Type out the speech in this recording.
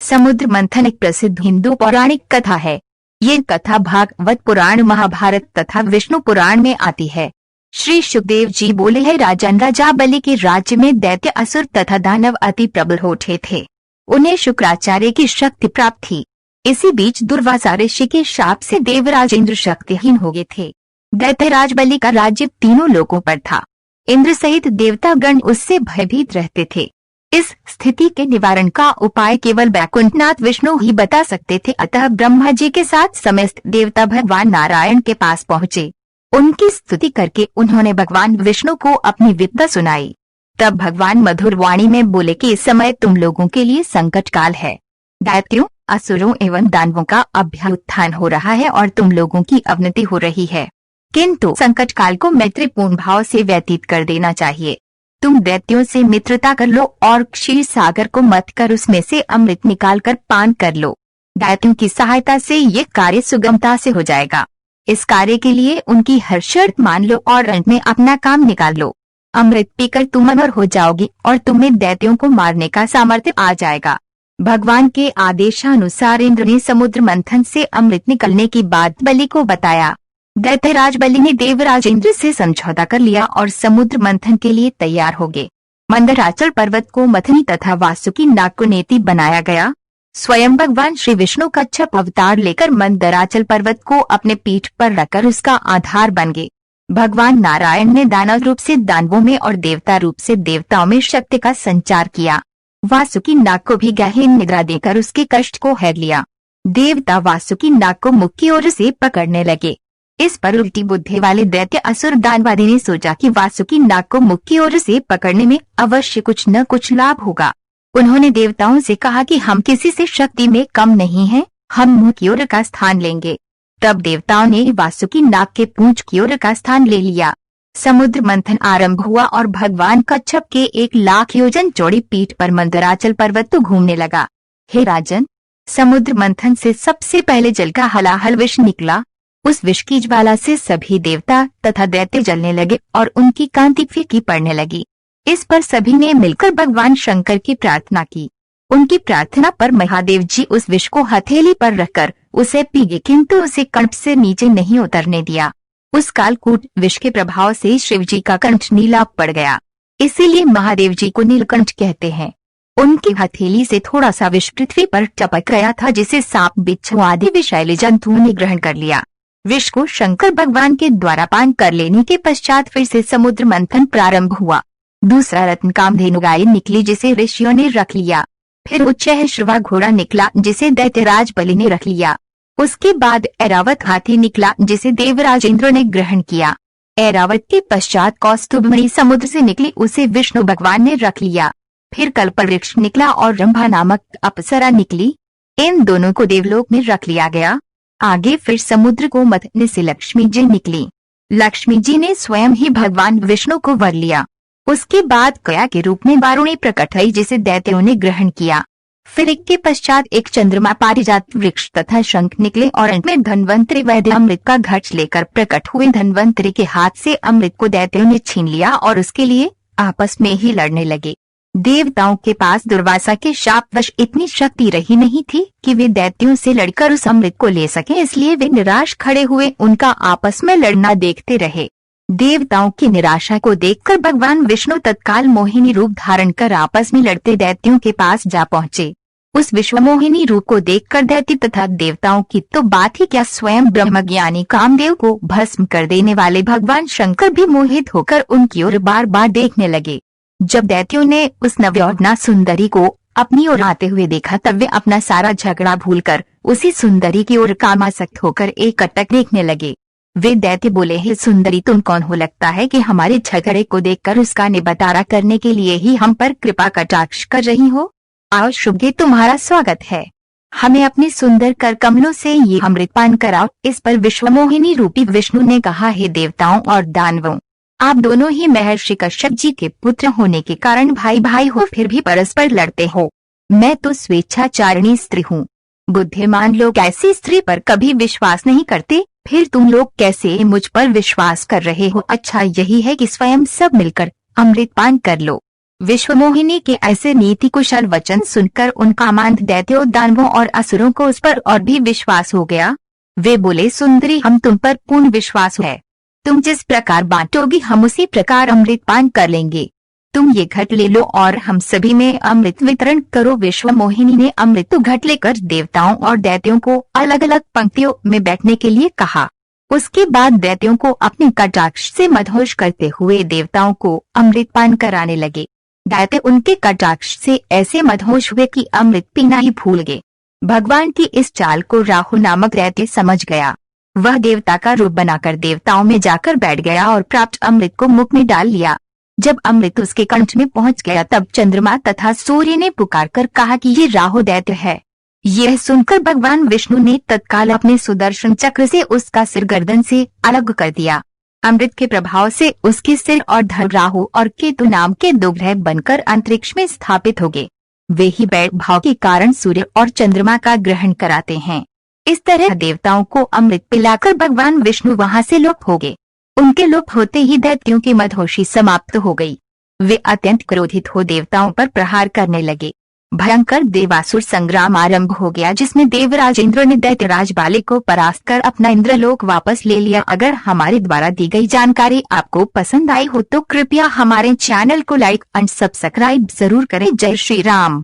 समुद्र मंथन एक प्रसिद्ध हिंदू पौराणिक कथा है। ये कथा भागवत पुराण, महाभारत तथा विष्णु पुराण में आती है। श्री सुखदेव जी बोले हैं, राजन राजा बलि के राज्य में दैत्य, असुर तथा दानव अति प्रबल हो उठे थे। उन्हें शुक्राचार्य की शक्ति प्राप्त थी। इसी बीच दुर्वासा ऋषि के शाप से देवराज इंद्र शक्तिहीन हो गए थे। दैत्यराज बलि का राज्य तीनों लोकों पर था। इंद्र सहित देवतागण उससे भयभीत रहते थे। इस स्थिति के निवारण का उपाय केवल वैकुंठनाथ विष्णु ही बता सकते थे। अतः ब्रह्मा जी के साथ समस्त देवता भगवान नारायण के पास पहुँचे। उनकी स्तुति करके उन्होंने भगवान विष्णु को अपनी विपदा सुनाई। तब भगवान मधुर वाणी में बोले कि इस समय तुम लोगों के लिए संकट काल है। दैत्यों, असुरों एवं दानवों का अभ्युत्थान हो रहा है और तुम लोगों की अवनति हो रही है। किंतु संकट काल को मैत्रीपूर्ण भाव से व्यतीत कर देना चाहिए। तुम दैत्यों से मित्रता कर लो और क्षीर सागर को मत कर उसमें से अमृत निकाल कर पान कर लो। दैत्यों की सहायता से ये कार्य सुगमता से हो जाएगा। इस कार्य के लिए उनकी हर शर्त मान लो और अंत में अपना काम निकाल लो। अमृत पीकर तुम अमर हो जाओगी और तुम्हें दैत्यों को मारने का सामर्थ्य आ जाएगा। भगवान के आदेशानुसार इंद्र ने समुद्र मंथन से अमृत निकलने की बात बलि को बताया। दैत्यराज बलि ने देवराज इंद्र से समझौता कर लिया और समुद्र मंथन के लिए तैयार हो गए। मंदराचल पर्वत को मथनी तथा वासुकी नाग को नेति बनाया गया। स्वयं भगवान श्री विष्णु कच्छप अवतार लेकर मंदराचल पर्वत को अपने पीठ पर रखकर उसका आधार बन गए। भगवान नारायण ने दानव रूप से दानवों में और देवता रूप से देवताओं में शक्ति का संचार किया। वासुकी नाग को भी गहन निद्रा देकर उसके कष्ट को हर लिया। देवता वासुकी नाग को मुख की ओर से पकड़ने लगे। इस पर उल्टी बुद्धि वाले दैत्य असुर दानवादी ने सोचा कि वासुकी नाग को मुख की ओर से पकड़ने में अवश्य कुछ न कुछ लाभ होगा। उन्होंने देवताओं से कहा कि हम किसी से शक्ति में कम नहीं हैं, हम मुख की ओर का स्थान लेंगे। तब देवताओं ने वासुकी नाग के पूंछ की ओर का स्थान ले लिया। समुद्र मंथन आरंभ हुआ और भगवान कच्छप के 1,00,000 योजन चौड़ी पीठ पर मंदराचल पर्वत तो घूमने लगा। हे राजन, समुद्र मंथन से सबसे पहले जल का हलाहल विष निकला। उस विष की ज्वाला से सभी देवता तथा दैत्य जलने लगे और उनकी कांति फीकी पड़ने लगी। इस पर सभी ने मिलकर भगवान शंकर की प्रार्थना की। उनकी प्रार्थना पर महादेव जी उस विष को हथेली पर रखकर उसे पी गए, किंतु उसे कंठ से नीचे नहीं उतरने दिया। उस कालकूट विष के प्रभाव से शिव जी का कंठ नीला पड़ गया, इसीलिए महादेव जी को नीलकंठ कहते हैं। उनकी हथेली से थोड़ा सा विष पृथ्वी पर टपक गया था, जिसे सांप, बिच्छू आदि विषैले जंतुओं ने ग्रहण कर लिया। विष को शंकर भगवान के द्वारा पान कर लेने के पश्चात फिर से समुद्र मंथन प्रारंभ हुआ। दूसरा रत्न कामधेनु गाय निकली, जिसे ऋषियों ने रख लिया। फिर उच्चैःश्रवा घोड़ा निकला, जिसे दैत्यराज बलि ने रख लिया। उसके बाद ऐरावत हाथी निकला, जिसे देवराज इंद्र ने ग्रहण किया। ऐरावत के पश्चात कौस्तुभमणि समुद्र से निकली, उसे विष्णु भगवान ने रख लिया। फिर कल्पवृक्ष निकला और रंभा नामक अप्सरा निकली। इन दोनों को देवलोक में रख लिया गया। आगे फिर समुद्र को मथने से लक्ष्मी जी निकली। लक्ष्मी जी ने स्वयं ही भगवान विष्णु को वर लिया। उसके बाद कया के रूप में वारुणी प्रकट हुई, जिसे दैत्यों ने ग्रहण किया। फिर एक के पश्चात एक चंद्रमा, पारिजात वृक्ष तथा शंख निकले और अंत में धन्वंतरि वैद्य अमृत का घट लेकर प्रकट हुए। धन्वंतरि के हाथ से अमृत को दैत्यों ने छीन लिया और उसके लिए आपस में ही लड़ने लगे। देवताओं के पास दुर्वासा के शापवश इतनी शक्ति रही नहीं थी कि वे दैत्यों से लड़कर उस अमृत को ले सके, इसलिए वे निराश खड़े हुए उनका आपस में लड़ना देखते रहे। देवताओं की निराशा को देखकर भगवान विष्णु तत्काल मोहिनी रूप धारण कर आपस में लड़ते दैत्यों के पास जा पहुँचे। उस विश्वमोहिनी रूप को देखकर दैत्य तथा देवताओं की तो बात ही क्या, स्वयं ब्रह्मज्ञानी कामदेव को भस्म कर देने वाले भगवान शंकर भी मोहित होकर उनकी ओर बार बार देखने लगे। जब दैत्यों ने उस नवयौवना सुंदरी को अपनी ओर आते हुए देखा, तब वे अपना सारा झगड़ा भूलकर उसी सुंदरी की ओर कामासक्त होकर एकटक देखने लगे। वे दैत्य बोले, हे सुंदरी, तुम कौन हो? लगता है कि हमारे झगड़े को देखकर उसका निबटारा करने के लिए ही हम पर कृपा कटाक्ष कर रही हो। आओ शुभगे, तुम्हारा स्वागत है। हमें अपने सुंदर कर कमलों से ये अमृत पान कराओ। इस पर विश्वमोहिनी रूपी विष्णु ने कहा, हे देवताओं और दानवों, आप दोनों ही महर्षि कश्यप जी के पुत्र होने के कारण भाई भाई हो, फिर भी परस्पर लड़ते हो। मैं तो स्वेच्छाचारिणी स्त्री हूँ। बुद्धिमान लोग ऐसी स्त्री पर कभी विश्वास नहीं करते, फिर तुम लोग कैसे मुझ पर विश्वास कर रहे हो? अच्छा यही है कि स्वयं सब मिलकर अमृत पान कर लो। विश्वमोहिनी के ऐसे नीति कुशल वचन सुनकर उन कामांध दैत्यों, दानवों और असुरों को उस पर और भी विश्वास हो गया। वे बोले, सुंदरी, हम तुम पर पूर्ण विश्वास है। तुम जिस प्रकार बांटोगी हम उसी प्रकार अमृत पान कर लेंगे। तुम ये घट ले लो और हम सभी में अमृत वितरण करो। विश्वमोहिनी ने अमृत घट लेकर देवताओं और दैत्यों को अलग अलग पंक्तियों में बैठने के लिए कहा। उसके बाद दैत्यों को अपने कटाक्ष से मदहोश करते हुए देवताओं को अमृत पान कराने लगे। दैत्य उनके कटाक्ष से ऐसे मदहोश हुए कि अमृत पीना ही भूल गए। भगवान की इस चाल को राहु नामक दैत्य समझ गया। वह देवता का रूप बनाकर देवताओं में जाकर बैठ गया और प्राप्त अमृत को मुख में डाल लिया। जब अमृत उसके कंठ में पहुंच गया तब चंद्रमा तथा सूर्य ने पुकारकर कहा कि ये राहु दैत्य है। यह सुनकर भगवान विष्णु ने तत्काल अपने सुदर्शन चक्र से उसका सिर गर्दन से अलग कर दिया। अमृत के प्रभाव से उसके सिर और धड़ राहु और केतु नाम के दो ग्रह बनकर अंतरिक्ष में स्थापित हो गए। वे ही बैठ भाव के कारण सूर्य और चंद्रमा का ग्रहण कराते हैं। इस तरह देवताओं को अमृत पिलाकर भगवान विष्णु वहां से लुप्त हो गए। उनके लुप्त होते ही दैत्यों की मदहोशी समाप्त हो गई। वे अत्यंत क्रोधित हो देवताओं पर प्रहार करने लगे। भयंकर देवासुर संग्राम आरंभ हो गया, जिसमें देवराज इंद्र ने दैत्यराज बाली को परास्त कर अपना इंद्रलोक वापस ले लिया। अगर हमारे द्वारा दी गई जानकारी आपको पसंद आई हो तो कृपया हमारे चैनल को लाइक एंड सब्सक्राइब जरूर करें। जय श्री राम।